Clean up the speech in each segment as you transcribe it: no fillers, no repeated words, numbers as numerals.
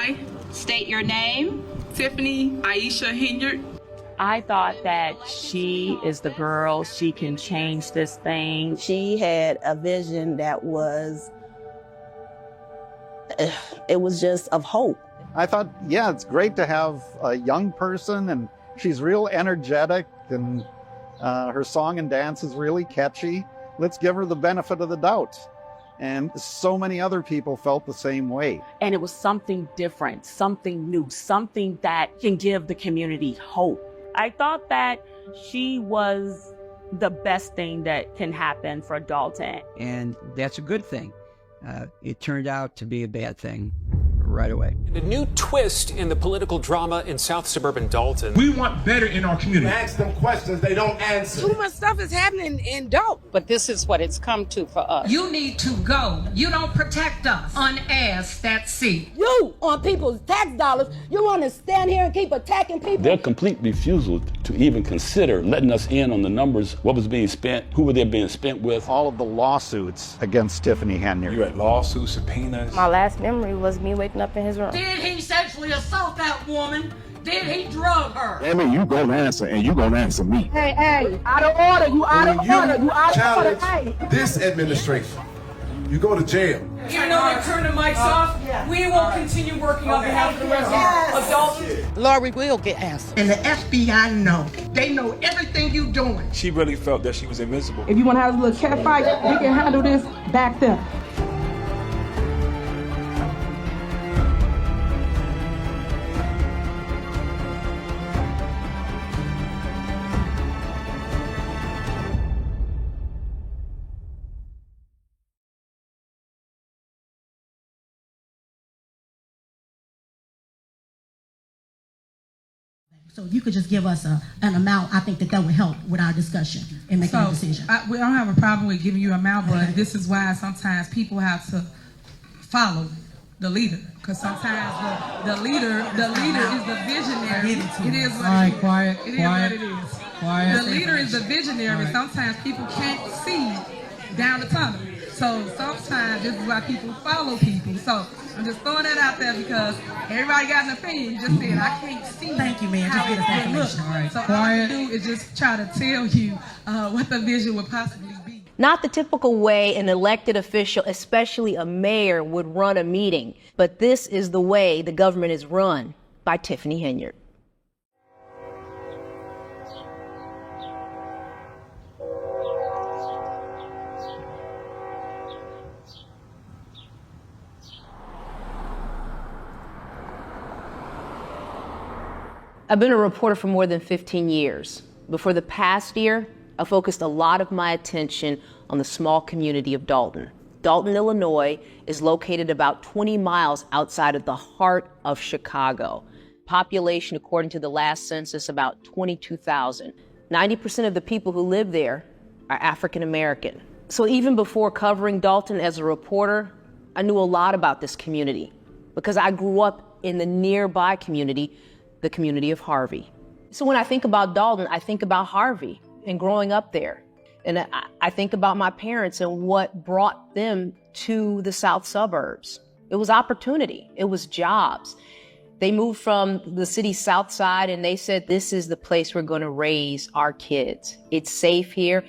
I state your name. Tiffany Aisha Henyard. I thought that she is the girl, she can change this thing. She had a vision that was, it was just of hope. I thought, yeah, it's great to have a young person, and she's real energetic, and her song and dance is really catchy. Let's give her the benefit of the doubt. And so many other people felt the same way. And it was something different, something new, something that can give the community hope. I thought that she was the best thing that can happen for Dolton. And that's a good thing. It turned out to be a bad thing right away. And a new twist in the political drama in South suburban Dolton. We want better in our community. Ask them questions, they don't answer. Too much stuff is happening in Dolton. But this is what it's come to for us. You need to go. You don't protect us. Unasked, that's C. You, on people's tax dollars, you want to stand here and keep attacking people? Their complete refusal to even consider letting us in on the numbers, what was being spent, who were they being spent with. All of the lawsuits against Tiffany Henyard. You had lawsuits, subpoenas. My last memory was me waking up in his room. Did he sexually assault that woman? Did he drug her? I mean, you gonna answer, and you gonna answer me. Hey, out of order, you out of order, you out of order. Challenge this administration, you go to jail. Even though they turn the mics off, we will continue working on behalf of the residents of Dolton. Lori will get answers. And the FBI know. They know everything you doing. She really felt that she was invincible. If you want to have a little cat fight, we can handle this back there. So you could just give us an amount. I think that would help with our discussion and making a decision. We don't have a problem with giving you an amount, but this is why sometimes people have to follow the leader, because sometimes the leader is the visionary. It is what it is. Quiet. It is what it is. Quiet. The leader is the visionary. And sometimes people can't see down the tunnel. So sometimes this is why people follow people. So I'm just throwing that out there because everybody got an opinion. You just said, I can't see. Thank you, man. Just get us that information. All right. So all I can do is just try to tell you what the vision would possibly be. Not the typical way an elected official, especially a mayor, would run a meeting. But this is the way the government is run by Tiffany Henyard. I've been a reporter for more than 15 years. But for the past year, I focused a lot of my attention on the small community of Dolton. Dolton, Illinois is located about 20 miles outside of the heart of Chicago. Population, according to the last census, about 22,000. 90% of the people who live there are African American. So even before covering Dolton as a reporter, I knew a lot about this community because I grew up in the nearby community, the community of Harvey. So when I think about Dolton, I think about Harvey and growing up there. And I think about my parents and what brought them to the south suburbs. It was opportunity. It was jobs. They moved from the city's south side and they said, this is the place we're going to raise our kids. It's safe here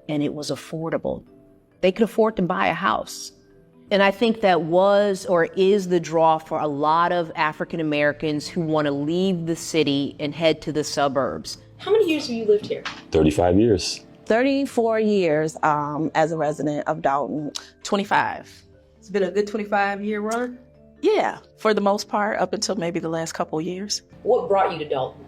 and it was affordable. They could afford to buy a house. And I think that was or is the draw for a lot of African Americans who want to leave the city and head to the suburbs. How many years have you lived here? 35 years. 34 years as a resident of Dolton. 25. It's been a good 25-year run? Yeah, for the most part, up until maybe the last couple of years. What brought you to Dolton?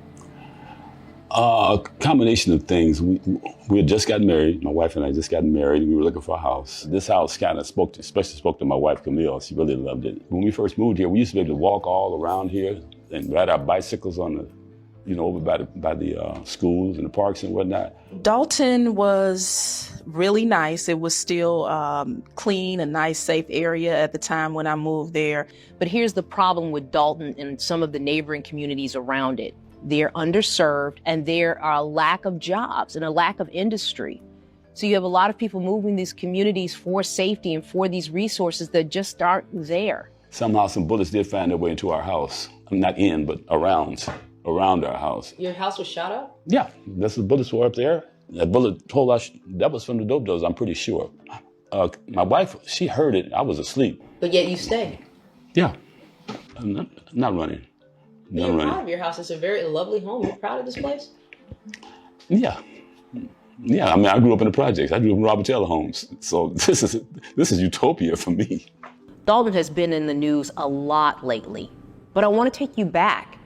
A combination of things. We had just gotten married. My wife and I just gotten married, and we were looking for a house. This house kind of spoke to my wife, Camille. She really loved it. When we first moved here, we used to be able to walk all around here and ride our bicycles on the, over by the schools and the parks and whatnot. Dolton was really nice. It was still clean, a nice, safe area at the time when I moved there. But here's the problem with Dolton and some of the neighboring communities around it. They're underserved and there are a lack of jobs and a lack of industry. So you have a lot of people moving these communities for safety and for these resources that just aren't there. Somehow some bullets did find their way into our house. Not in, but around our house. Your house was shot up? Yeah, the bullets were up there. That bullet told us that was from the dope dealers, I'm pretty sure. My wife, she heard it. I was asleep. But yet you stayed. Yeah, I'm not running. You're proud of your house. It's a very lovely home. You're proud of this place? Yeah. Yeah, I mean, I grew up in the projects. I grew up in Robert Taylor homes. So this is utopia for me. Dolton has been in the news a lot lately, but I want to take you back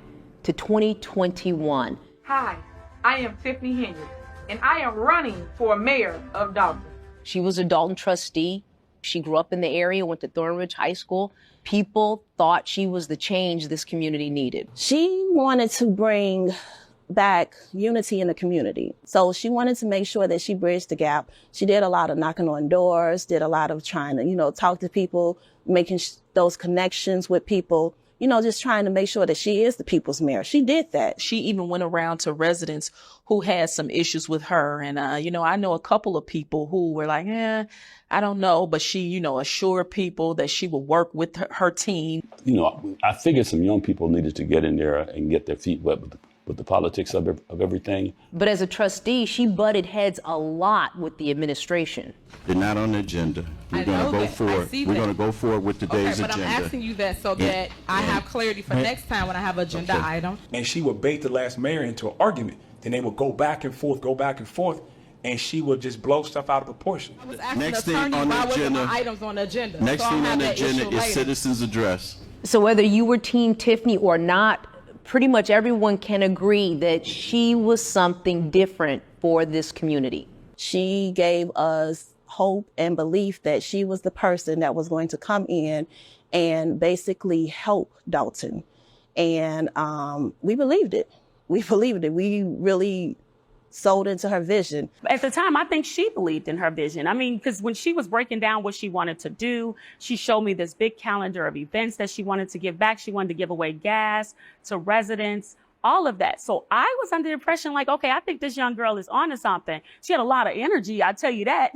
to 2021. Hi, I am Tiffany Henyard, and I am running for mayor of Dolton. She was a Dolton trustee. She grew up in the area, went to Thornridge High School. People thought she was the change this community needed. She wanted to bring back unity in the community. So she wanted to make sure that she bridged the gap. She did a lot of knocking on doors, did a lot of trying to, talk to people, making those connections with people, just trying to make sure that she is the people's mayor. She did that. She even went around to residents who had some issues with her. And, I know a couple of people who were like, I don't know. But she, assured people that she would work with her team. I figured some young people needed to get in there and get their feet wet with the politics of everything. But as a trustee, she butted heads a lot with the administration. They're not on the agenda. We're going to go forward. We're going to go forward with today's agenda. But I'm asking you that so that I have clarity for next time when I have agenda items. And she would bait the last mayor into an argument. Then they would go back and forth, and she would just blow stuff out of proportion. I was asking next thing on the agenda, items on the agenda. Next thing on the agenda is citizens' address. So whether you were Team Tiffany or not, pretty much everyone can agree that she was something different for this community. She gave us hope and belief that she was the person that was going to come in and basically help Dolton. And we believed it. We really sold into her vision. At the time, I think she believed in her vision. I mean, because when she was breaking down what she wanted to do, she showed me this big calendar of events that she wanted to give back. She wanted to give away gas to residents, all of that. So I was under the impression like, okay, I think this young girl is onto something. She had a lot of energy, I tell you that.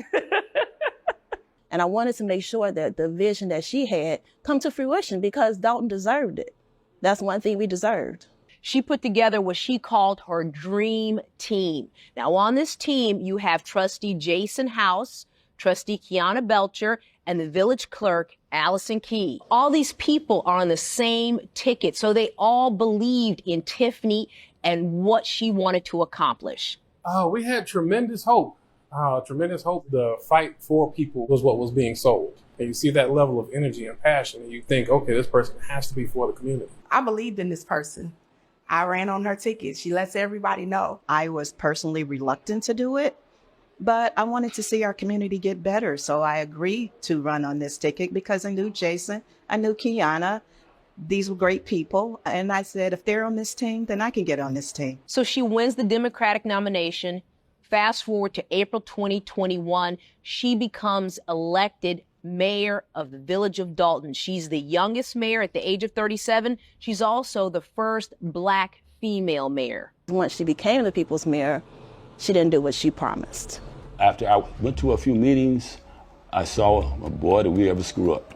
And I wanted to make sure that the vision that she had come to fruition because Dolton deserved it. That's one thing we deserved. She put together what she called her dream team. Now, on this team, you have Trustee Jason House, Trustee Kiana Belcher, and the village clerk, Allison Key. All these people are on the same ticket, so they all believed in Tiffany and what she wanted to accomplish. We had tremendous hope. The fight for people was what was being sold. And you see that level of energy and passion, and you think, okay, this person has to be for the community. I believed in this person. I ran on her ticket. She lets everybody know. I was personally reluctant to do it, but I wanted to see our community get better. So I agreed to run on this ticket because I knew Jason, I knew Kiana. These were great people. And I said, if they're on this team, then I can get on this team. So she wins the Democratic nomination. Fast forward to April 2021, she becomes elected mayor of the village of Dolton. She's the youngest mayor at the age of 37. She's also the first Black female mayor. Once she became the people's mayor, she didn't do what she promised. After I went to a few meetings, I saw, boy, did we ever screw up.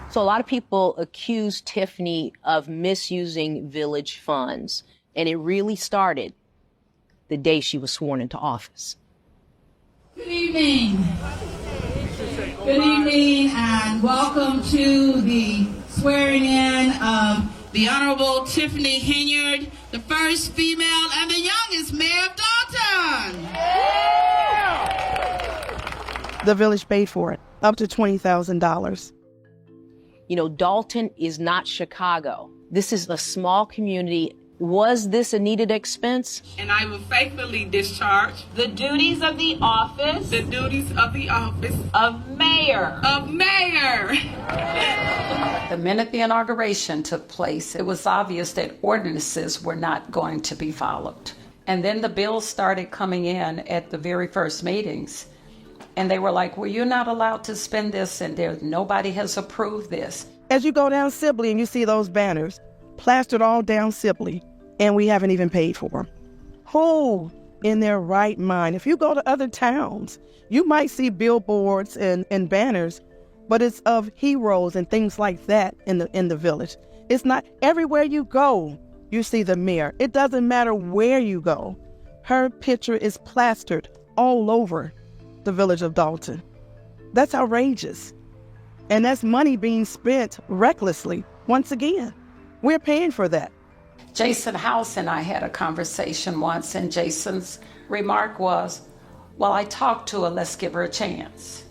So a lot of people accuse Tiffany of misusing village funds, and it really started the day she was sworn into office. Good evening. Good evening and welcome to the swearing in of the Honorable Tiffany Henyard, the first female and the youngest mayor of Dolton. The village paid for it, up to $20,000. Dolton is not Chicago. This is a small community. Was this a needed expense? And I will faithfully discharge the duties of the office of mayor. The minute the inauguration took place, it was obvious that ordinances were not going to be followed. And then the bills started coming in at the very first meetings. And they were like, well, you're not allowed to spend this, and nobody has approved this. As you go down Sibley and you see those banners, plastered all down Sibley, and we haven't even paid for them. Who in their right mind. If you go to other towns, you might see billboards and banners, but it's of heroes and things like that in the village. It's not everywhere you go, you see the mayor. It doesn't matter where you go. Her picture is plastered all over the village of Dolton. That's outrageous. And that's money being spent recklessly. Once again, we're paying for that. Jason House and I had a conversation once, and Jason's remark was, well, I talked to her, let's give her a chance.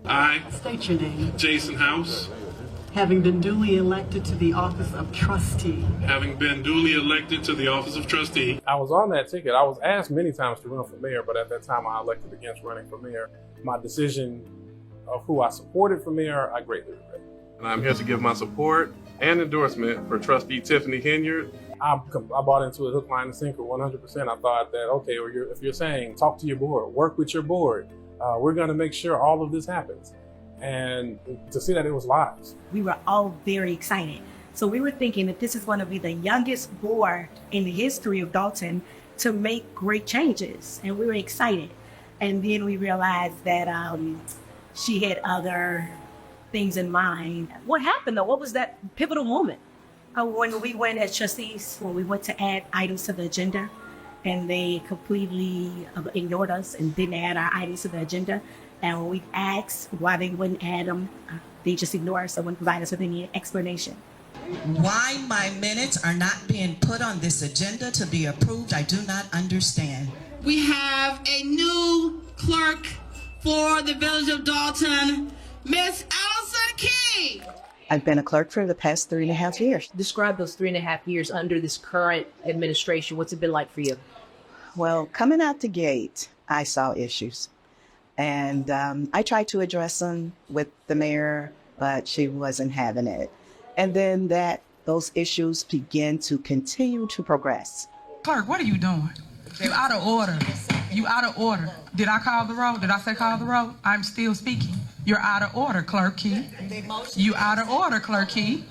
I, state your name, Jason House, having been duly elected to the office of trustee. having been duly elected to the office of trustee. I was on that ticket. I was asked many times to run for mayor, but at that time I elected against running for mayor. My decision of who I supported for mayor, I greatly regret. And I'm here to give my support and endorsement for trustee Tiffany Henyard. I bought into it hook, line, and sinker 100%. I thought that, okay, if you're saying talk to your board, work with your board, we're going to make sure all of this happens. And to see that it was lies. We were all very excited. So we were thinking that this is going to be the youngest board in the history of Dolton to make great changes. And we were excited. And then we realized that she had other things in mind. What happened though? What was that pivotal moment? When we went as trustees, when we went to add items to the agenda, and they completely ignored us and didn't add our items to the agenda. And when we asked why they wouldn't add them, they just ignored us and wouldn't provide us with any explanation. Why my minutes are not being put on this agenda to be approved, I do not understand. We have a new clerk for the Village of Dolton, Miss Allison Key. I've been a clerk for the past 3.5 years. Describe those 3.5 years under this current administration. What's it been like for you? Well, coming out the gate, I saw issues. And I tried to address them with the mayor, but she wasn't having it. And then those issues began to continue to progress. Clerk, what are you doing? You out of order. You out of order. Did I call the roll? Did I say call the roll? I'm still speaking. You're out of order, Clerk Key. You out of order, Clerk Key.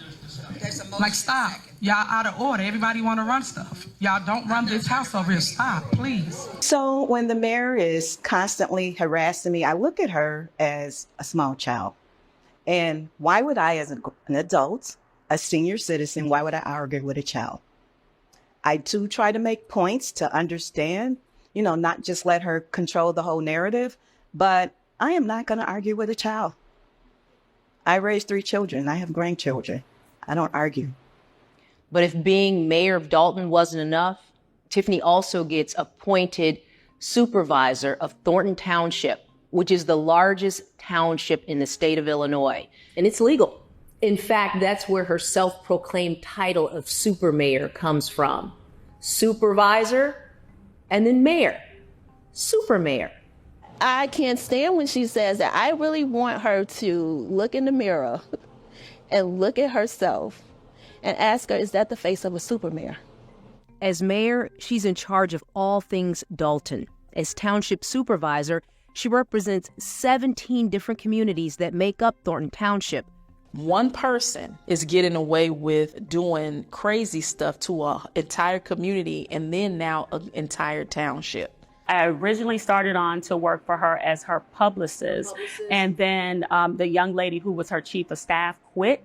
Like, stop. Y'all out of order. Everybody want to run stuff. Y'all don't run this house over here. Stop, please. So when the mayor is constantly harassing me, I look at her as a small child. And why would I, as an adult, a senior citizen, why would I argue with a child? I do try to make points to understand, not just let her control the whole narrative, but I am not going to argue with a child. I raised 3 children. I have grandchildren. I don't argue. But if being mayor of Dolton wasn't enough, Tiffany also gets appointed supervisor of Thornton Township, which is the largest township in the state of Illinois. And it's legal. In fact, that's where her self-proclaimed title of super mayor comes from. Supervisor and then mayor. Super mayor. I can't stand when she says that. I really want her to look in the mirror and look at herself and ask her, is that the face of a super mayor? As mayor, she's in charge of all things Dolton. As township supervisor, she represents 17 different communities that make up Thornton Township. One person is getting away with doing crazy stuff to an entire community and then now an entire township. I originally started on to work for her as her publicist. And then the young lady who was her chief of staff quit.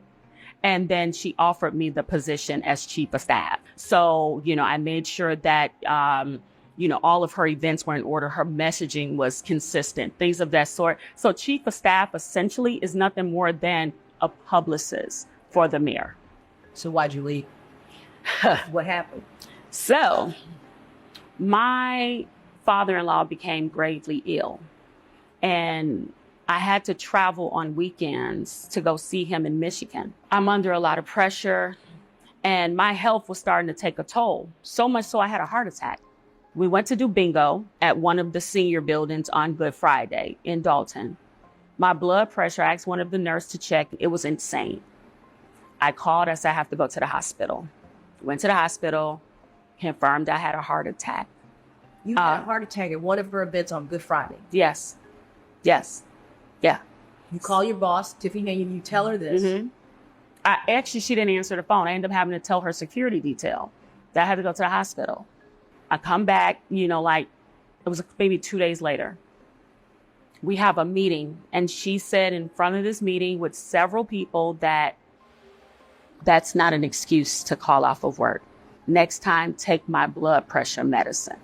And then she offered me the position as chief of staff. So, I made sure that, all of her events were in order. Her messaging was consistent, things of that sort. So chief of staff essentially is nothing more than a publicist for the mayor. So why'd you leave? What happened? So my father-in-law became gravely ill, and I had to travel on weekends to go see him in Michigan. I'm under a lot of pressure, and my health was starting to take a toll, so much so I had a heart attack. We went to do bingo at one of the senior buildings on Good Friday in Dolton. My blood pressure, I asked one of the nurses to check. It was insane. I called, I said, I have to go to the hospital. Went to the hospital, confirmed I had a heart attack. You had a heart attack at one of her events on Good Friday. Yes. Yeah. You call your boss, Tiffany, and you tell her this. Mm-hmm. She didn't answer the phone. I ended up having to tell her security detail that I had to go to the hospital. I come back, like It was maybe 2 days later. We have a meeting, and she said in front of this meeting with several people that that's not an excuse to call off of work. Next time, take my blood pressure medicine.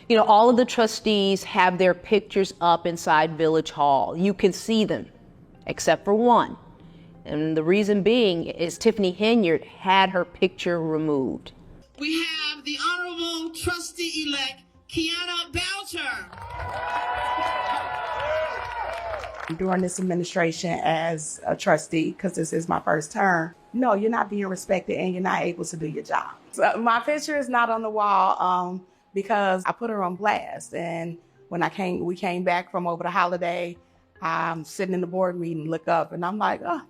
You know, all of the trustees have their pictures up inside Village Hall. You can see them, except for one. And the reason being is Tiffany Henyard had her picture removed. We have the Honorable Trustee-elect Kiana Boucher. During this administration as a trustee, because this is my first term, no, you're not being respected and you're not able to do your job. So my picture is not on the wall because I put her on blast. And when we came back from over the holiday, I'm sitting in the board meeting, look up, and I'm like, oh,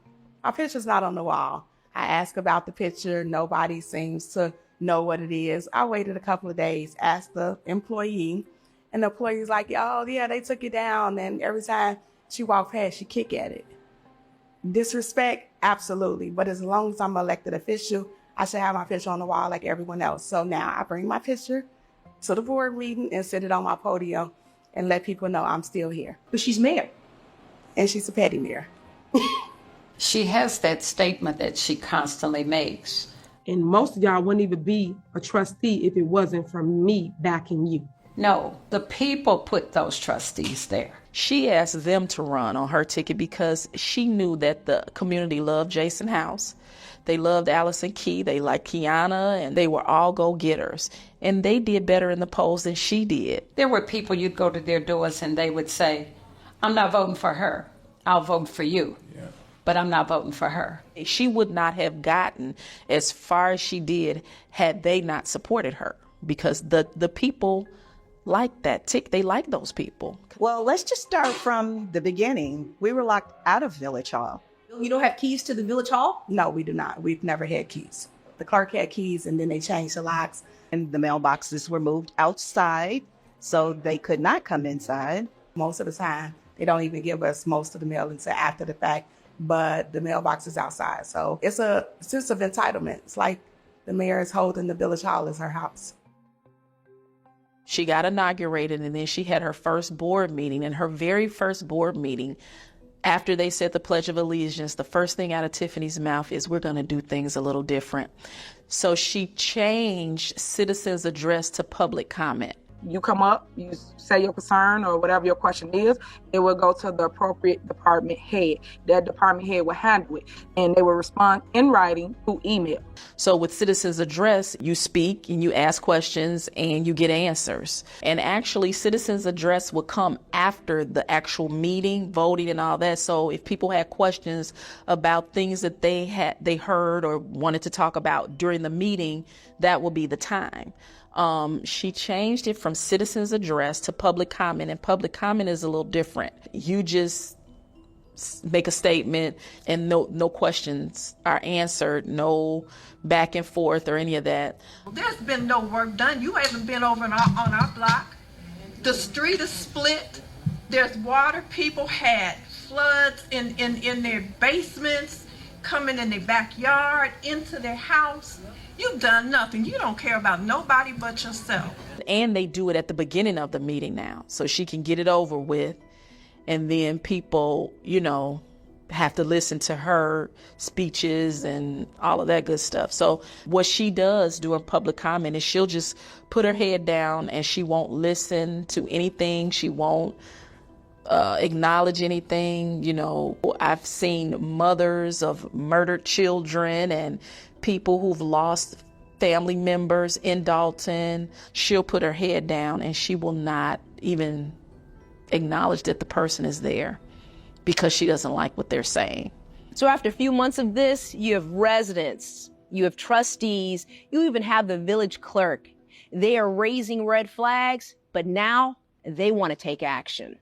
my picture's not on the wall. I ask about the picture. Nobody seems to know what it is. I waited a couple of days, asked the employee, and the employee's like, oh, yeah, they took it down. And every time she walked past, she kick at it. Disrespect? Absolutely. But as long as I'm an elected official, I should have my picture on the wall like everyone else. So now I bring my picture to the board meeting and sit it on my podium and let people know I'm still here. But she's mayor. And she's a petty mayor. She has that statement that she constantly makes. And most of y'all wouldn't even be a trustee if it wasn't for me backing you. No, the people put those trustees there. She asked them to run on her ticket because she knew that the community loved Jason House. They loved Allison Key. They liked Kiana, and they were all go-getters. And they did better in the polls than she did. There were people, you'd go to their doors and they would say, I'm not voting for her. I'll vote for you. Yeah. But I'm not voting for her. She would not have gotten as far as she did had they not supported her, because the people like that tick. They like those people. Well, let's just start from the beginning. We were locked out of Village Hall. You don't have keys to the Village Hall? No, we do not. We've never had keys. The clerk had keys, and then they changed the locks. And the mailboxes were moved outside, so they could not come inside. Most of the time, they don't even give us most of the mail until after the fact, but the mailbox is outside. So it's a sense of entitlement. It's like the mayor is holding the Village Hall as her house. She got inaugurated, and then she had her first board meeting. And her very first board meeting, after they said the Pledge of Allegiance, the first thing out of Tiffany's mouth is, we're going to do things a little different. So she changed citizens' address to public comment. You come up, you say your concern or whatever your question is, it will go to the appropriate department head. That department head will handle it, and they will respond in writing through email. So with citizens' address, you speak and you ask questions and you get answers. And actually, citizens' address will come after the actual meeting, voting and all that. So if people had questions about things that they heard or wanted to talk about during the meeting, that will be the time. She changed it from citizens' address to public comment, and public comment is a little different. You just make a statement and no questions are answered, no back and forth or any of that. There's been no work done. You haven't been over on our block. The street is split. There's water. People had floods in their basements, coming in their backyard, into their house. You've done nothing. You don't care about nobody but yourself. And they do it at the beginning of the meeting now, so she can get it over with. And then people, have to listen to her speeches and all of that good stuff. So what she does during public comment is she'll just put her head down and she won't listen to anything. She won't acknowledge anything. I've seen mothers of murdered children and people who've lost family members in Dolton. She'll put her head down and she will not even acknowledge that the person is there because she doesn't like what they're saying. So after a few months of this, you have residents, you have trustees, you even have the village clerk. They are raising red flags, but now they want to take action.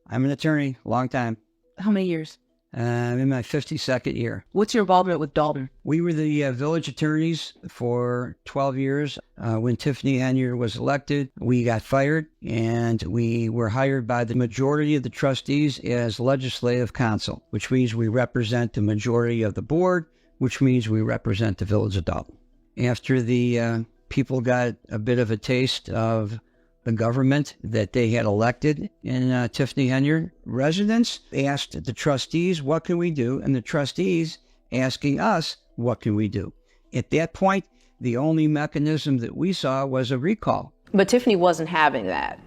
I'm an attorney, long time. How many years? I'm in my 52nd year. What's your involvement with Dolton? We were the village attorneys for 12 years. When Tiffany Henyard was elected, we got fired, and we were hired by the majority of the trustees as legislative counsel, which means we represent the majority of the board, which means we represent the village of Dolton. After the people got a bit of a taste of the government that they had elected in Tiffany Henyard. Residents asked the trustees, what can we do? And the trustees asking us, what can we do? At that point, the only mechanism that we saw was a recall. But Tiffany wasn't having that.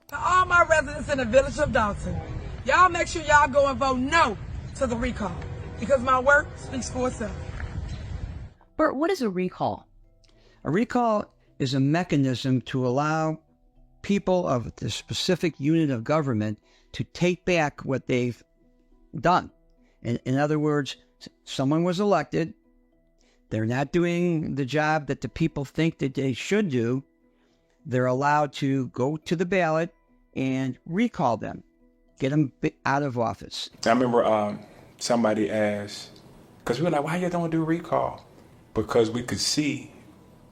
To all my residents in the village of Dolton, y'all make sure y'all go and vote no to the recall, because my work speaks for itself. Bert, what is a recall? A recall is a mechanism to allow people of the specific unit of government to take back what they've done. In other words, someone was elected, they're not doing the job that the people think that they should do, they're allowed to go to the ballot and recall them, get them out of office. I remember somebody asked, because we were like, why you don't do recall? Because we could see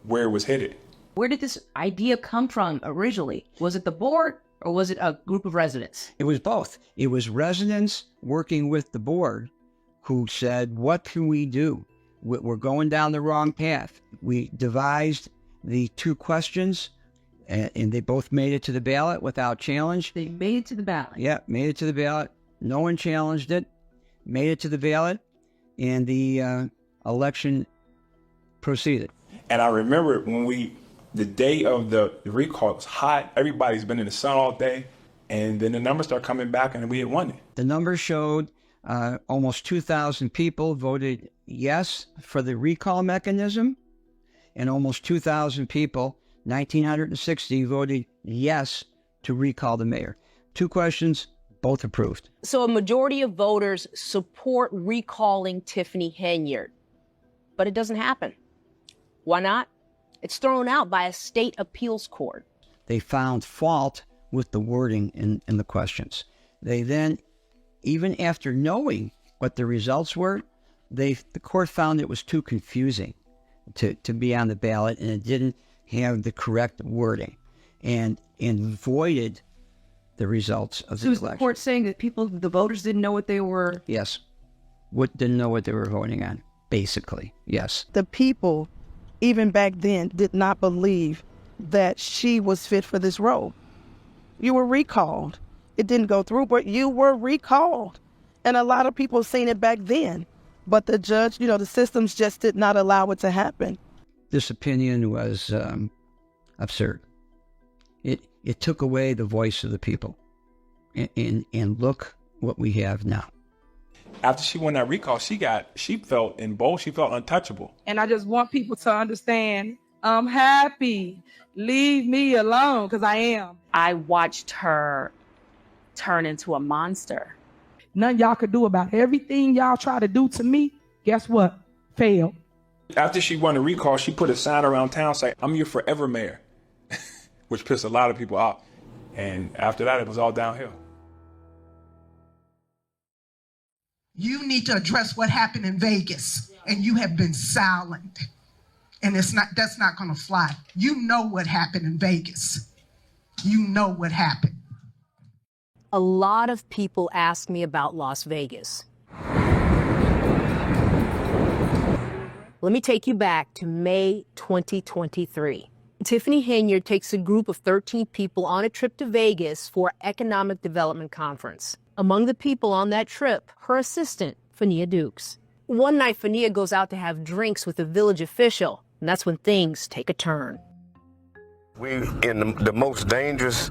where it was headed. Where did this idea come from originally? Was it the board or was it a group of residents? It was both. It was residents working with the board who said, what can we do? We're going down the wrong path. We devised the two questions, and they both made it to the ballot without challenge. They made it to the ballot? Yeah, made it to the ballot. No one challenged it. Made it to the ballot, and the election proceeded. And I remember when the day of the recall, it was hot. Everybody's been in the sun all day. And then the numbers start coming back and we had won it. The numbers showed almost 2,000 people voted yes for the recall mechanism. And almost 2,000 people, 1,960, voted yes to recall the mayor. Two questions, both approved. So a majority of voters support recalling Tiffany Henyard. But it doesn't happen. Why not? It's thrown out by a state appeals court. They found fault with the wording in the questions. They then, even after knowing what the results were, the court found it was too confusing to be on the ballot, and it didn't have the correct wording, and voided the results of the election. So is the court saying that the voters didn't know what they were? Yes. Didn't know what they were voting on, basically, yes. The people, even back then, did not believe that she was fit for this role. You were recalled. It didn't go through, but you were recalled. And a lot of people seen it back then. But the judge, the systems just did not allow it to happen. This opinion was absurd. It took away the voice of the people. And look what we have now. After she won that recall, she felt emboldened, she felt untouchable. And I just want people to understand, I'm happy. Leave me alone, because I am. I watched her turn into a monster. Nothing y'all could do about it. Everything y'all try to do to me, guess what? Failed. After she won the recall, she put a sign around town saying, I'm your forever mayor, which pissed a lot of people off. And after that, it was all downhill. You need to address what happened in Vegas, and you have been silent. And that's not going to fly. You know what happened in Vegas. You know what happened. A lot of people ask me about Las Vegas. Let me take you back to May 2023. Tiffany Henyard takes a group of 13 people on a trip to Vegas for an economic development conference. Among the people on that trip, her assistant, Fania Dukes. One night, Fania goes out to have drinks with a village official, and that's when things take a turn. We're in the most dangerous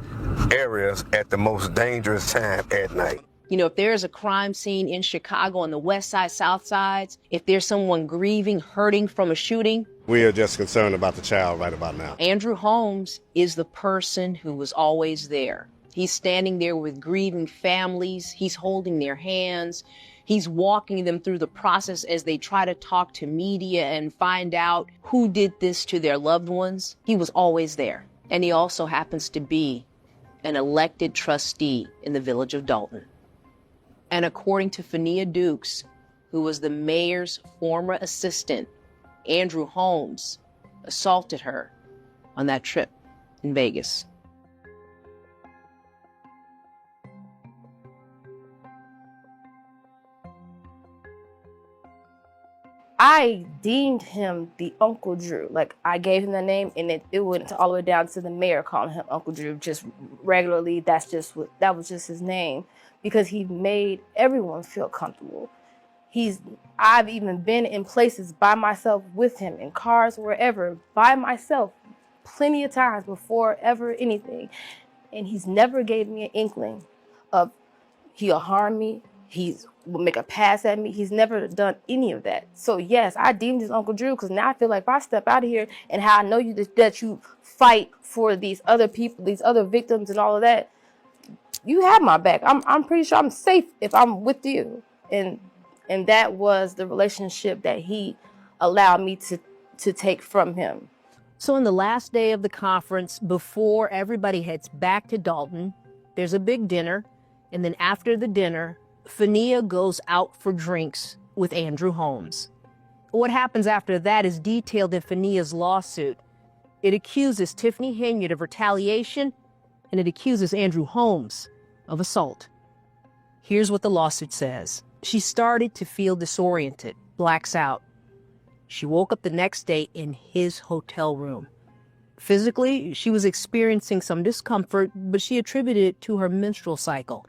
areas at the most dangerous time at night. You know, if there's a crime scene in Chicago on the west side, south sides, if there's someone grieving, hurting from a shooting, we are just concerned about the child right about now. Andrew Holmes is the person who was always there. He's standing there with grieving families. He's holding their hands. He's walking them through the process as they try to talk to media and find out who did this to their loved ones. He was always there. And he also happens to be an elected trustee in the village of Dolton. And according to Fania Dukes, who was the mayor's former assistant, Andrew Holmes assaulted her on that trip in Vegas. I deemed him the Uncle Drew. Like, I gave him the name, and it went all the way down to the mayor calling him Uncle Drew just regularly. That was just his name, because he made everyone feel comfortable. I've even been in places by myself with him, in cars, wherever, by myself, plenty of times before ever anything. And he's never gave me an inkling of he'll harm me, will make a pass at me. He's never done any of that. So yes, I deemed his Uncle Drew, because now I feel like if I step out of here and how I know that you fight for these other people, these other victims and all of that, you have my back. I'm pretty sure I'm safe if I'm with you. And that was the relationship that he allowed me to take from him. So on the last day of the conference, before everybody heads back to Dolton, there's a big dinner. And then after the dinner, Phania goes out for drinks with Andrew Holmes. What happens after that is detailed in Phania's lawsuit. It accuses Tiffany Henyard of retaliation, and it accuses Andrew Holmes of assault. Here's what the lawsuit says. She started to feel disoriented, blacks out. She woke up the next day in his hotel room. Physically, she was experiencing some discomfort, but she attributed it to her menstrual cycle.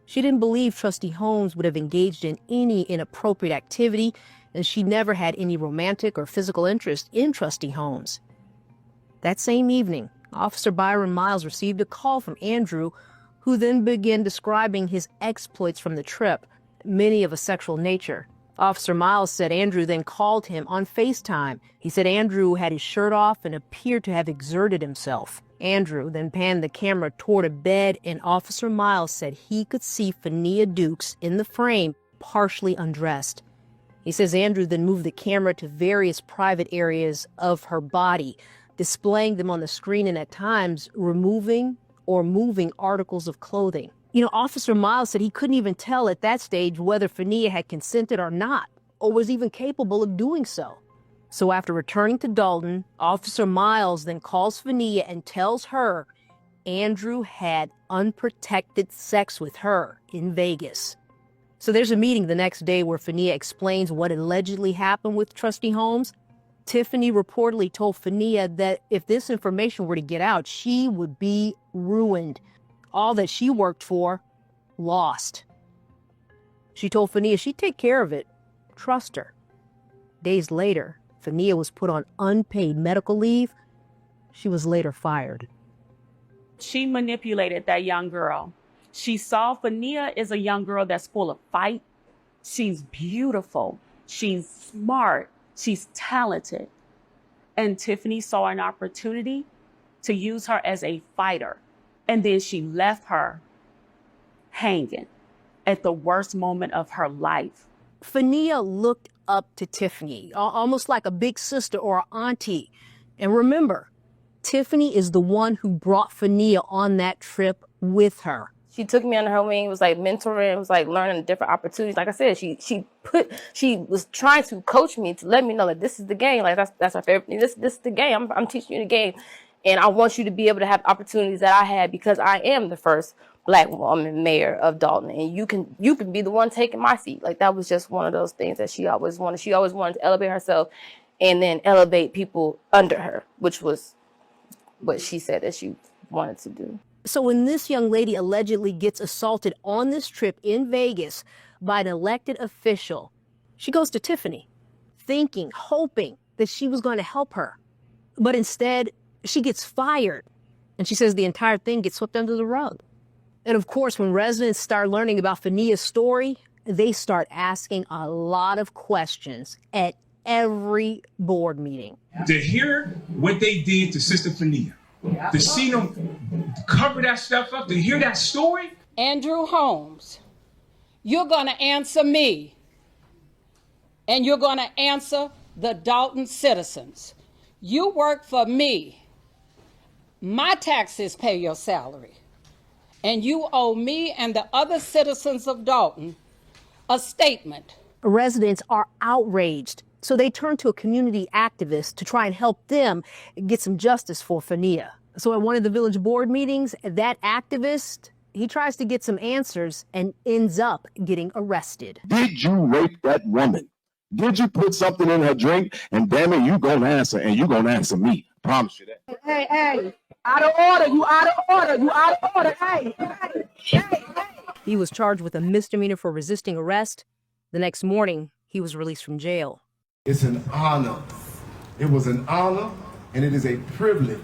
She didn't believe Trustee Holmes would have engaged in any inappropriate activity, and she never had any romantic or physical interest in Trustee Holmes. That same evening, Officer Byron Miles received a call from Andrew, who then began describing his exploits from the trip, many of a sexual nature. Officer Miles said Andrew then called him on FaceTime. He said Andrew had his shirt off and appeared to have exerted himself. Andrew then panned the camera toward a bed, and Officer Miles said he could see Phania Dukes in the frame, partially undressed. He says Andrew then moved the camera to various private areas of her body, displaying them on the screen and at times removing or moving articles of clothing. Officer Miles said he couldn't even tell at that stage whether Phania had consented or not, or was even capable of doing so. So after returning to Dolton, Officer Miles then calls Phania and tells her Andrew had unprotected sex with her in Vegas. So there's a meeting the next day where Phania explains what allegedly happened with Trustee Holmes. Tiffany reportedly told Phania that if this information were to get out, she would be ruined. All that she worked for, lost. She told Phania she'd take care of it. Trust her. Days later, Phania was put on unpaid medical leave. She was later fired. She manipulated that young girl. She saw Phania as a young girl that's full of fight. She's beautiful. She's smart. She's talented. And Tiffany saw an opportunity to use her as a fighter. And then she left her hanging at the worst moment of her life. Phania looked up to Tiffany, almost like a big sister or an auntie. And remember, Tiffany is the one who brought Phania on that trip with her. She took me under her wing. It was like mentoring. It was like learning different opportunities. Like I said, she was trying to coach me to let me know that this is the game. Like that's our favorite thing. This is the game. I'm teaching you the game. And I want you to be able to have opportunities that I had, because I am the first Black woman mayor of Dolton, and you can be the one taking my seat. Like, that was just one of those things that she always wanted. She always wanted to elevate herself and then elevate people under her, which was what she said that she wanted to do. So when this young lady allegedly gets assaulted on this trip in Vegas by an elected official, she goes to Tiffany, thinking, hoping that she was going to help her. But instead, she gets fired, and she says the entire thing gets swept under the rug. And of course, when residents start learning about Phania's story, they start asking a lot of questions at every board meeting. To hear what they did to Sister Phania, to see them cover that stuff up, to hear that story. Andrew Holmes, you're going to answer me, and you're going to answer the Dolton citizens. You work for me. My taxes pay your salary, and you owe me and the other citizens of Dolton a statement. Residents are outraged, so they turn to a community activist to try and help them get some justice for Phania. So at one of the village board meetings, that activist, he tries to get some answers and ends up getting arrested. Did you rape that woman? Did you put something in her drink? And damn it, you gonna answer, and you gonna answer me. Promise you that. Hey, out of order, you out of order, you out of order, hey. He was charged with a misdemeanor for resisting arrest. The next morning, he was released from jail. It's an honor. It was an honor, and it is a privilege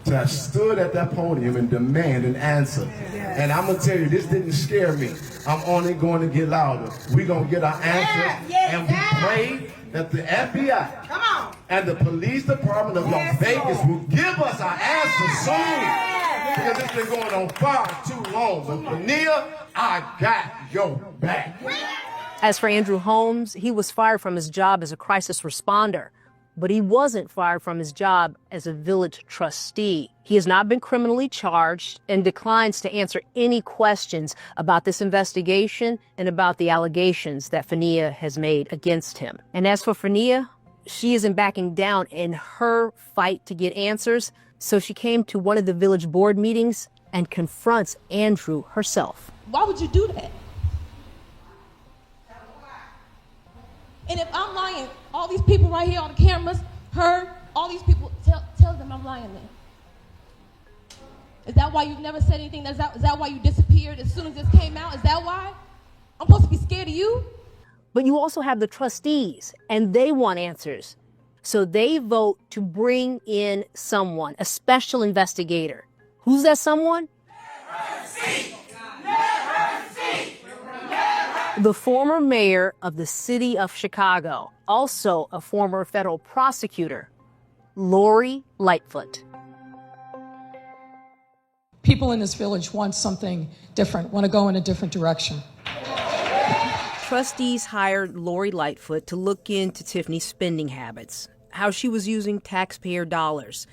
to have stood at that podium and demand an answer. And I'm gonna tell you, this didn't scare me. I'm only going to get louder. We're gonna get our answer, and we pray that the FBI and the police department of Las Vegas will give us our answer soon. Because it's been going on far too long. But Phenia, I got your back. As for Andrew Holmes, he was fired from his job as a crisis responder, but he wasn't fired from his job as a village trustee. He has not been criminally charged and declines to answer any questions about this investigation and about the allegations that Phenia has made against him. And as for Phenia, she isn't backing down in her fight to get answers, so she came to one of the village board meetings and confronts Andrew herself. Why would you do that? And if I'm lying, all these people right here on the cameras, her, all these people, tell them I'm lying then. Is that why you've never said anything? Is that why you disappeared as soon as this came out? Is that why? I'm supposed to be scared of you? But you also have the trustees, and they want answers. So they vote to bring in someone, a special investigator. Who's that someone? The former mayor of the city of Chicago, also a former federal prosecutor, Lori Lightfoot. People in this village want something different, want to go in a different direction. Trustees hired Lori Lightfoot to look into Tiffany's spending habits, how she was using taxpayer dollars,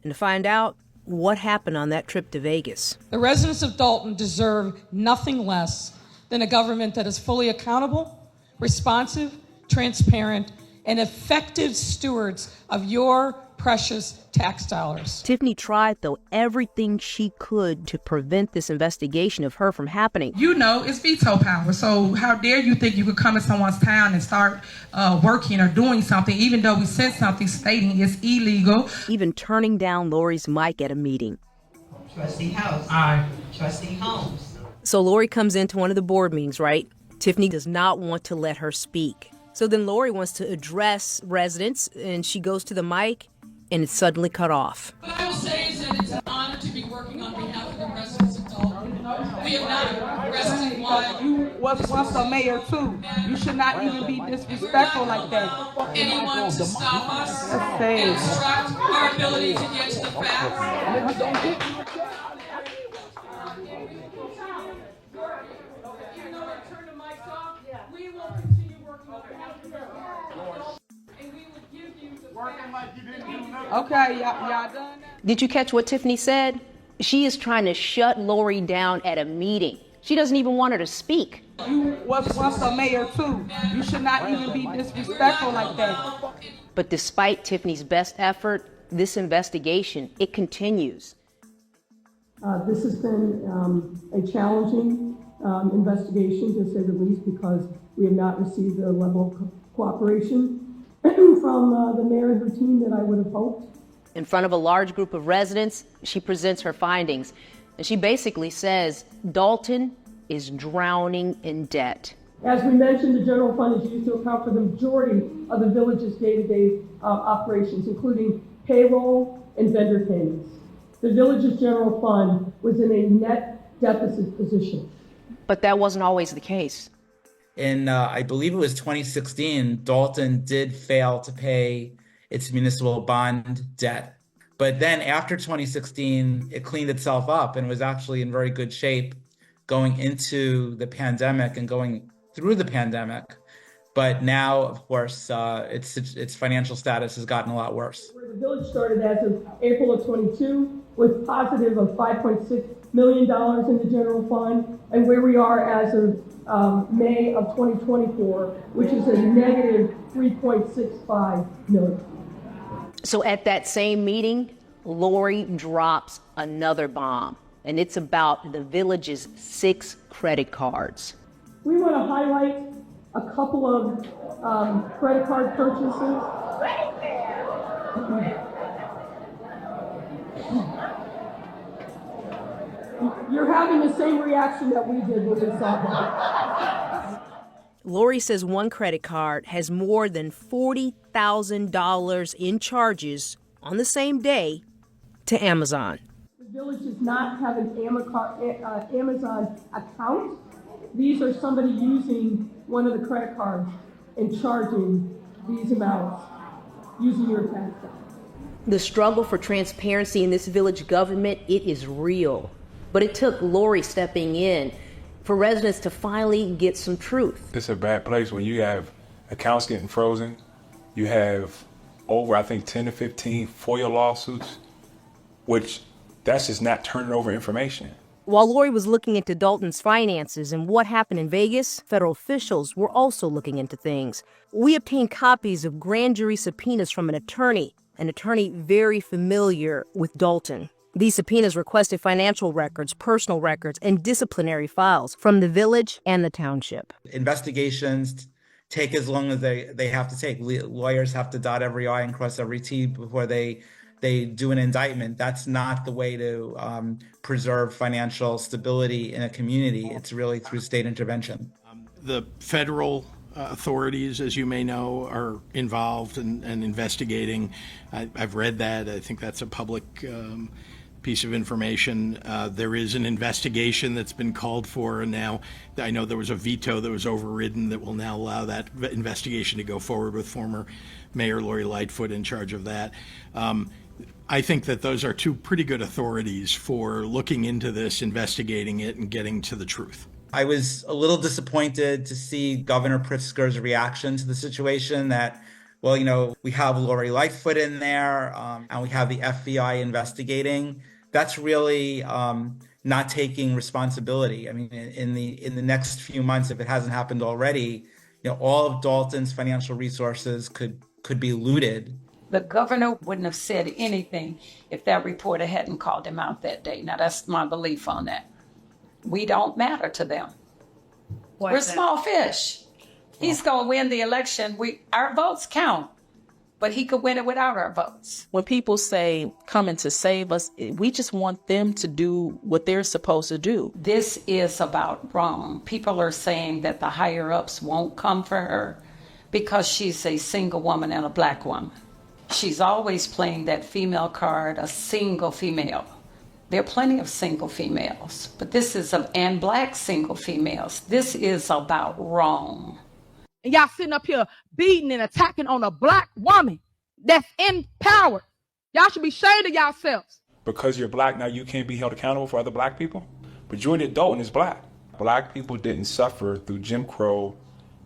and to find out what happened on that trip to Vegas. The residents of Dolton deserve nothing less than a government that is fully accountable, responsive, transparent, and effective stewards of your precious tax dollars. Tiffany tried, though, everything she could to prevent this investigation of her from happening. You know, it's veto power. So how dare you think you could come to someone's town and start working or doing something, even though we said something stating it's illegal. Even turning down Lori's mic at a meeting. Trustee House. Aye. Trustee Holmes. So Lori comes into one of the board meetings, right? Tiffany does not want to let her speak. So then Lori wants to address residents, and she goes to the mic, and it's suddenly cut off. What I will say is that it's an honor to be working on behalf of the residents of Dolton. We have not rested while You was once a mayor too. You should not even be disrespectful like that. anyone to stop us That's and sad. obstruct our ability to get to the facts. Okay, y'all done? Did you catch what Tiffany said? She is trying to shut Lori down at a meeting. She doesn't even want her to speak. You was once a mayor too. You should not even be disrespectful like that. But despite Tiffany's best effort, this investigation, it continues. This has been a challenging investigation, to say the least, because we have not received the level of cooperation from the mayor and her team that I would have hoped. In front of a large group of residents, she presents her findings. And she basically says Dolton is drowning in debt. As we mentioned, the general fund is used to account for the majority of the village's day-to-day operations, including payroll and vendor payments. The village's general fund was in a net deficit position. But that wasn't always the case. In, I believe it was 2016, Dolton did fail to pay its municipal bond debt. But then after 2016, it cleaned itself up and was actually in very good shape going into the pandemic and going through the pandemic. But now, of course, its financial status has gotten a lot worse. The village started as of April of 22 with positive of $5.6 million in the general fund, and where we are as of May of 2024, which is a negative $3.65 million. So at that same meeting, Lori drops another bomb, and it's about the village's 6 credit cards. We want to highlight a couple of credit card purchases. You're having the same reaction that we did when we saw that. Lori says one credit card has more than $40,000 in charges on the same day to Amazon. The village does not have an Amazon account. These are somebody using one of the credit cards and charging these amounts using your tax dollars. The struggle for transparency in this village government, it is real. But it took Lori stepping in for residents to finally get some truth. It's a bad place when you have accounts getting frozen. You have over, I think, 10 to 15 FOIA lawsuits, which that's just not turning over information. While Lori was looking into Dolton's finances and what happened in Vegas, federal officials were also looking into things. We obtained copies of grand jury subpoenas from an attorney very familiar with Dolton. These subpoenas requested financial records, personal records, and disciplinary files from the village and the township. Investigations take as long as they have to take. Lawyers have to dot every I and cross every T before they do an indictment. That's not the way to preserve financial stability in a community. It's really through state intervention. The federal authorities, as you may know, are involved in investigating. I've read that. I think that's a public piece of information. There is an investigation that's been called for, and now I know there was a veto that was overridden that will now allow that investigation to go forward with former Mayor Lori Lightfoot in charge of that. I think that those are two pretty good authorities for looking into this, investigating it, and getting to the truth. I was a little disappointed to see Governor Pritzker's reaction to the situation that, well, you know, we have Lori Lightfoot in there and we have the FBI investigating. That's really not taking responsibility. I mean, in the next few months, if it hasn't happened already, you know, all of Dolton's financial resources could be looted. The governor wouldn't have said anything if that reporter hadn't called him out that day. Now, that's my belief on that. We don't matter to them. We're small fish. He's going to win the election. Our votes count, but he could win it without our votes. When people say coming to save us, we just want them to do what they're supposed to do. This is about wrong. People are saying that the higher ups won't come for her because she's a single woman and a black woman. She's always playing that female card, a single female. There are plenty of single females, but and black single females. This is about wrong. And y'all sitting up here beating and attacking on a black woman that's in power. Y'all should be ashamed of yourselves. Because you're black now, you can't be held accountable for other black people? Majority of Dolton is black. Black people didn't suffer through Jim Crow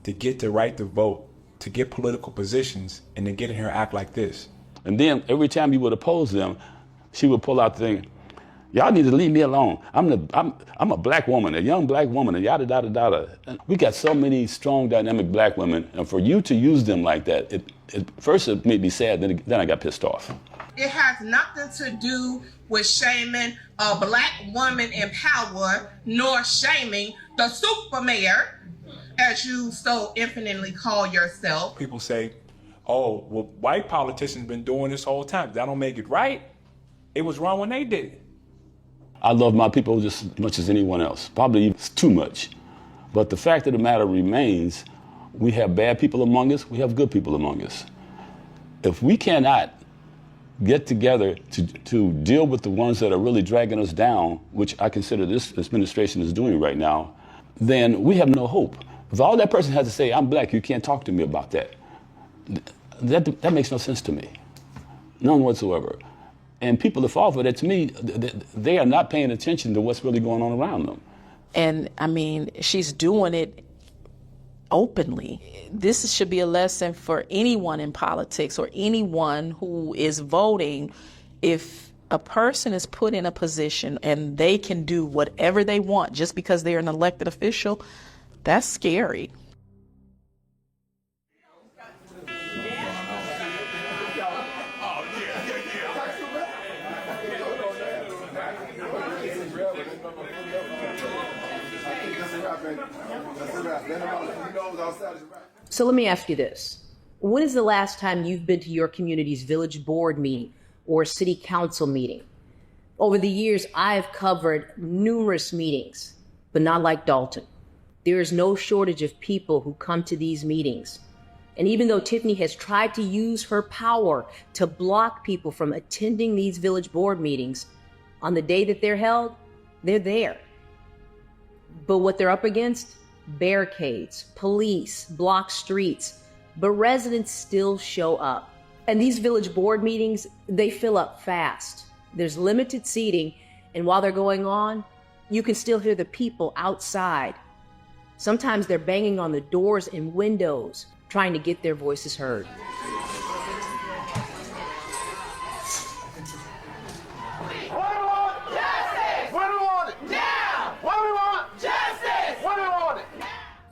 to get the right to vote, to get political positions, and to get in here and act like this. And then every time you would oppose them, she would pull out the thing, y'all need to leave me alone. I'm a black woman, a young black woman, and yada, yada, yada. We got so many strong, dynamic black women, and for you to use them like that, first it made me sad, then I got pissed off. It has nothing to do with shaming a black woman in power, nor shaming the super mayor, as you so infinitely call yourself. People say, oh, well, white politicians been doing this whole time. That don't make it right. It was wrong when they did it. I love my people just as much as anyone else, probably too much. But the fact of the matter remains, we have bad people among us, we have good people among us. If we cannot get together to deal with the ones that are really dragging us down, which I consider this administration is doing right now, then we have no hope. If all that person has to say, I'm black, you can't talk to me about that, that makes no sense to me, none whatsoever. And people that fall for that, to me, they are not paying attention to what's really going on around them. And I mean, she's doing it openly. This should be a lesson for anyone in politics or anyone who is voting. If a person is put in a position and they can do whatever they want just because they're an elected official, that's scary. That's a wrap. So let me ask you this. When is the last time you've been to your community's village board meeting or city council meeting? Over the years, I've covered numerous meetings, but not like Dolton. There is no shortage of people who come to these meetings. And even though Tiffany has tried to use her power to block people from attending these village board meetings, on the day that they're held, they're there. But what they're up against? Barricades, police, blocked streets, but residents still show up. And these village board meetings, they fill up fast. There's limited seating, and while they're going on, you can still hear the people outside. Sometimes they're banging on the doors and windows, trying to get their voices heard.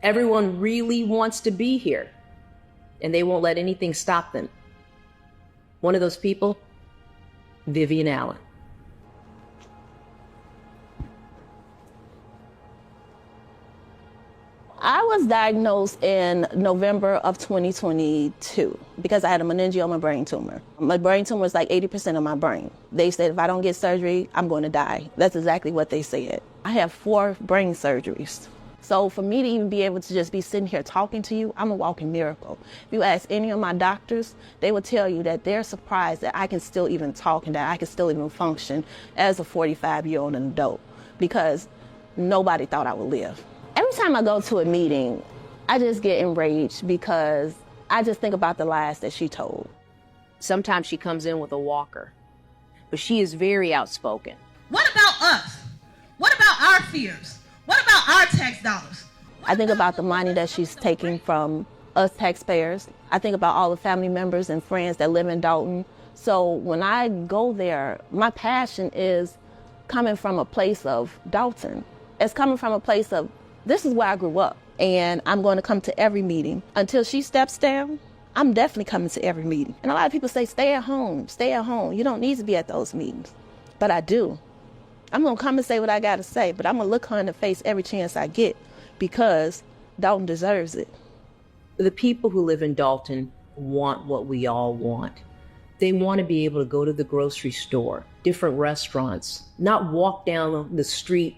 Everyone really wants to be here, and they won't let anything stop them. One of those people, Vivian Allen. I was diagnosed in November of 2022 because I had a meningioma brain tumor. My brain tumor is like 80% of my brain. They said if I don't get surgery, I'm going to die. That's exactly what they said. I have 4 brain surgeries. So for me to even be able to just be sitting here talking to you, I'm a walking miracle. If you ask any of my doctors, they will tell you that they're surprised that I can still even talk and that I can still even function as a 45-year-old adult because nobody thought I would live. Every time I go to a meeting, I just get enraged because I just think about the lies that she told. Sometimes she comes in with a walker, but she is very outspoken. What about us? What about our fears? What about our tax dollars? I think about the money that she's taking from us taxpayers. I think about all the family members and friends that live in Dolton. So when I go there, my passion is coming from a place of Dolton. It's coming from a place of, this is where I grew up, and I'm going to come to every meeting. Until she steps down, I'm definitely coming to every meeting. And a lot of people say, stay at home, stay at home. You don't need to be at those meetings. But I do. I'm going to come and say what I got to say, but I'm going to look her in the face every chance I get because Dolton deserves it. The people who live in Dolton want what we all want. They want to be able to go to the grocery store, different restaurants, not walk down the street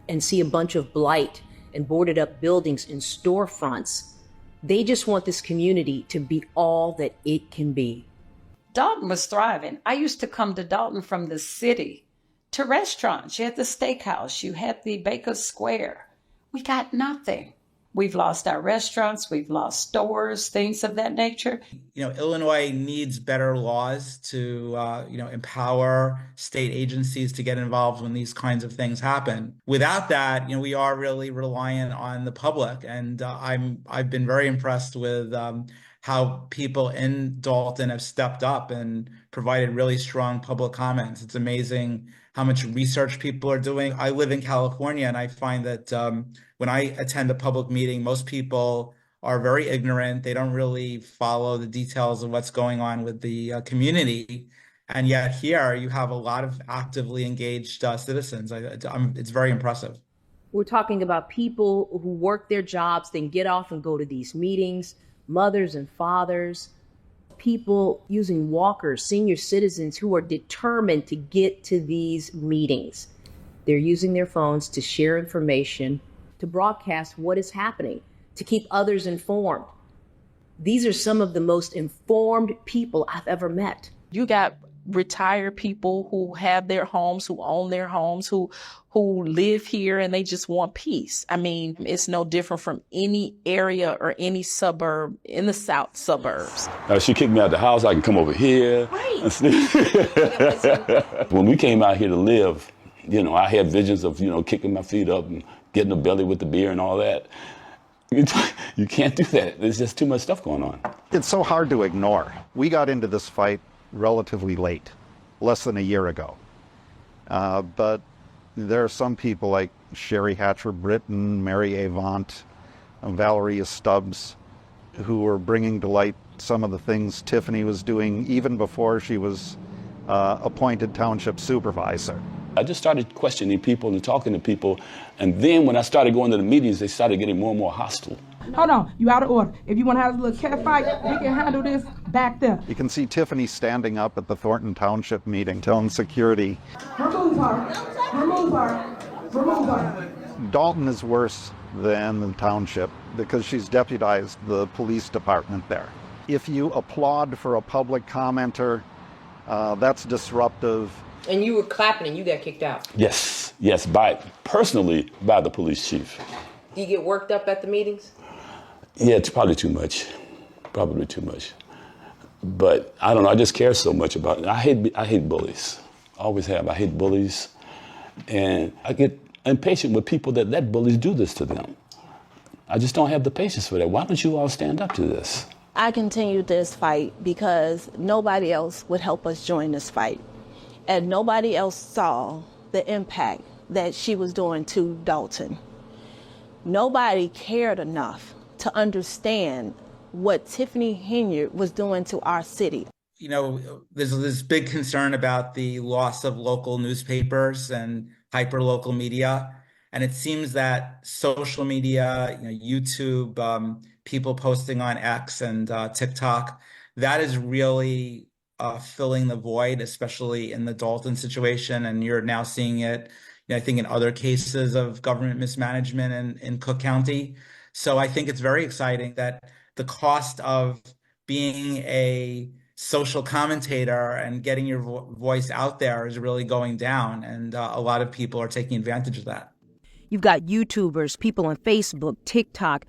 and see a bunch of blight and boarded up buildings and storefronts. They just want this community to be all that it can be. Dolton was thriving. I used to come to Dolton from the city to restaurants. You had the steakhouse, you had the Baker's Square. We got nothing. We've lost our restaurants, we've lost stores, things of that nature. You know, Illinois needs better laws to, empower state agencies to get involved when these kinds of things happen. Without that, we are really reliant on the public. And I've been very impressed with how people in Dolton have stepped up and provided really strong public comments. It's amazing how much research people are doing. I live in California, and I find that when I attend a public meeting, most people are very ignorant. They don't really follow the details of what's going on with the community. And yet here you have a lot of actively engaged citizens. It's very impressive. We're talking about people who work their jobs, then get off and go to these meetings, mothers and fathers, people using walkers, senior citizens who are determined to get to these meetings. They're using their phones to share information, to broadcast what is happening, to keep others informed. These are some of the most informed people I've ever met. You got retired people who have their homes, who own their homes, who live here, and they just want peace. I mean, it's no different from any area or any suburb in the south suburbs. She kicked me out of the house. I can come over here. Right. When we came out here to live, I had visions of, kicking my feet up and getting a belly with the beer and all that. You can't do that. There's just too much stuff going on. It's so hard to ignore. We got into this fight relatively late, less than a year ago. But there are some people like Sherry Hatcher-Britton, Mary Avant, Valeria Stubbs, who are bringing to light some of the things Tiffany was doing even before she was appointed Township supervisor. I just started questioning people and talking to people, and then when I started going to the meetings, they started getting more and more hostile. Hold on, you out of order. If you want to have a little cat fight, we can handle this back there. You can see Tiffany standing up at the Thornton Township meeting telling security, Remove her. Remove her. Remove her. Dolton is worse than the township because she's deputized the police department there. If you applaud for a public commenter, that's disruptive. And you were clapping and you got kicked out. Yes, personally by the police chief. Do you get worked up at the meetings? Yeah, it's probably too much. Probably too much. But I don't know, I just care so much about it. I hate bullies. I always have. I hate bullies. And I get impatient with people that let bullies do this to them. I just don't have the patience for that. Why don't you all stand up to this? I continued this fight because nobody else would help us join this fight. And nobody else saw the impact that she was doing to Dolton. Nobody cared enough to understand what Tiffany Henyard was doing to our city. You know, there's this big concern about the loss of local newspapers and hyper-local media. And it seems that social media, YouTube, people posting on X and TikTok, that is really filling the void, especially in the Dolton situation. And you're now seeing it, I think, in other cases of government mismanagement in Cook County. So I think it's very exciting that the cost of being a social commentator and getting your voice out there is really going down. And a lot of people are taking advantage of that. You've got YouTubers, people on Facebook, TikTok,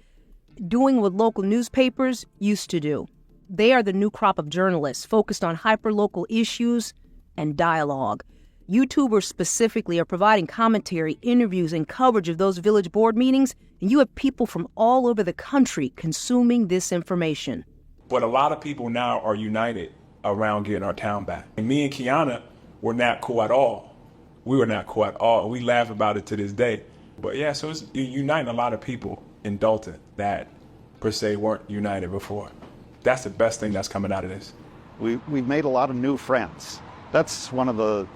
doing what local newspapers used to do. They are the new crop of journalists focused on hyper-local issues and dialogue. YouTubers specifically are providing commentary, interviews, and coverage of those village board meetings, and you have people from all over the country consuming this information. But a lot of people now are united around getting our town back. And me and Kiana were not cool at all. We were not cool at all. We laugh about it to this day. But yeah, so it's uniting a lot of people in Dolton that per se weren't united before. That's the best thing that's coming out of this. We've made a lot of new friends. That's one of the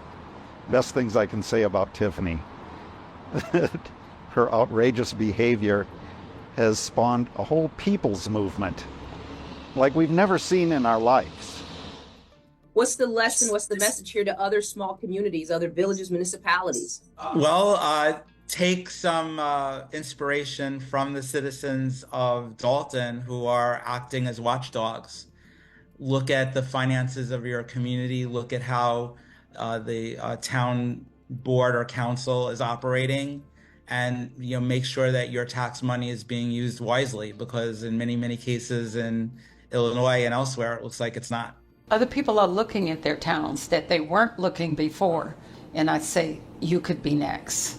best things I can say about Tiffany. Her outrageous behavior has spawned a whole people's movement like we've never seen in our lives. What's the lesson, what's the message here to other small communities, other villages, municipalities? Well, take some inspiration from the citizens of Dolton who are acting as watchdogs. Look at the finances of your community. Look at how the town board or council is operating, and make sure that your tax money is being used wisely, because in many cases in Illinois and elsewhere, it looks like it's not. Other people are looking at their towns that they weren't looking before, and I say, you could be next.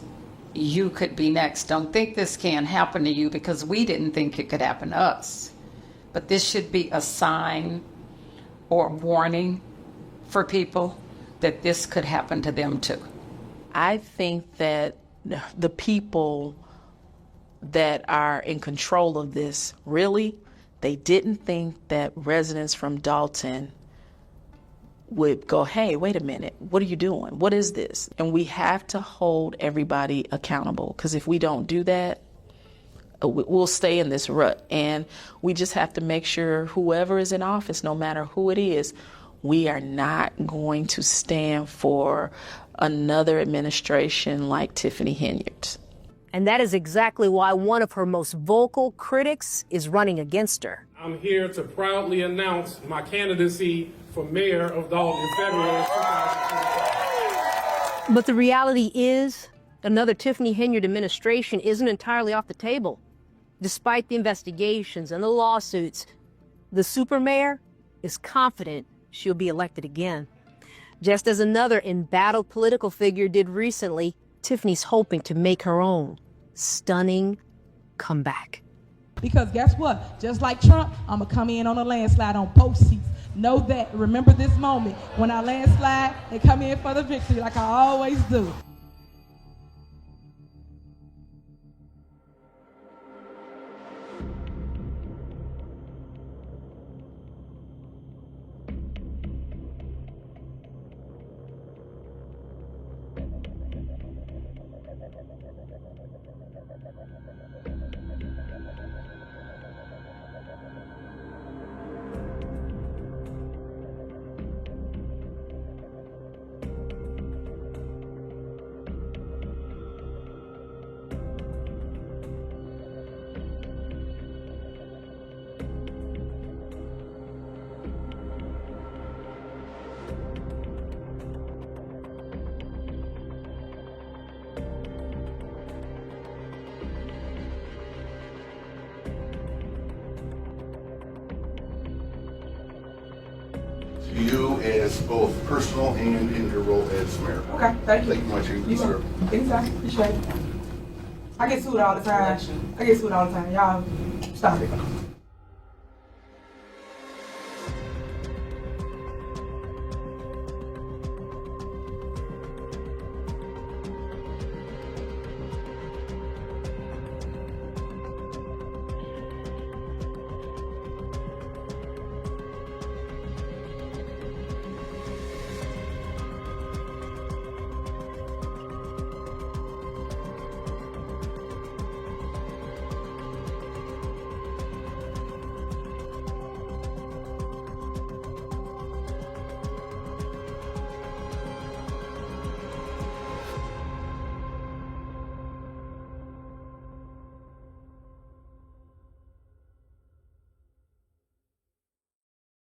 You could be next. Don't think this can't happen to you, because we didn't think it could happen to us. But this should be a sign or a warning for people that this could happen to them too. I think that the people that are in control of this, really, they didn't think that residents from Dolton would go, hey, wait a minute, what are you doing? What is this? And we have to hold everybody accountable, because if we don't do that, we'll stay in this rut. And we just have to make sure whoever is in office, no matter who it is, we are not going to stand for another administration like Tiffany Henyard. And that is exactly why one of her most vocal critics is running against her. I'm here to proudly announce my candidacy for mayor of Dolton Federal. But the reality is, another Tiffany Henyard administration isn't entirely off the table. Despite the investigations and the lawsuits, the supermayor is confident she'll be elected again. Just as another embattled political figure did recently, Tiffany's hoping to make her own stunning comeback. Because guess what? Just like Trump, I'm going to come in on a landslide on both seats. Know that. Remember this moment. When I landslide, they come in for the victory like I always do. to you as both personal and in your role as mayor. Okay, thank you. Thank you much. You sir. Anytime, appreciate it. I get sued all the time. Y'all stop it.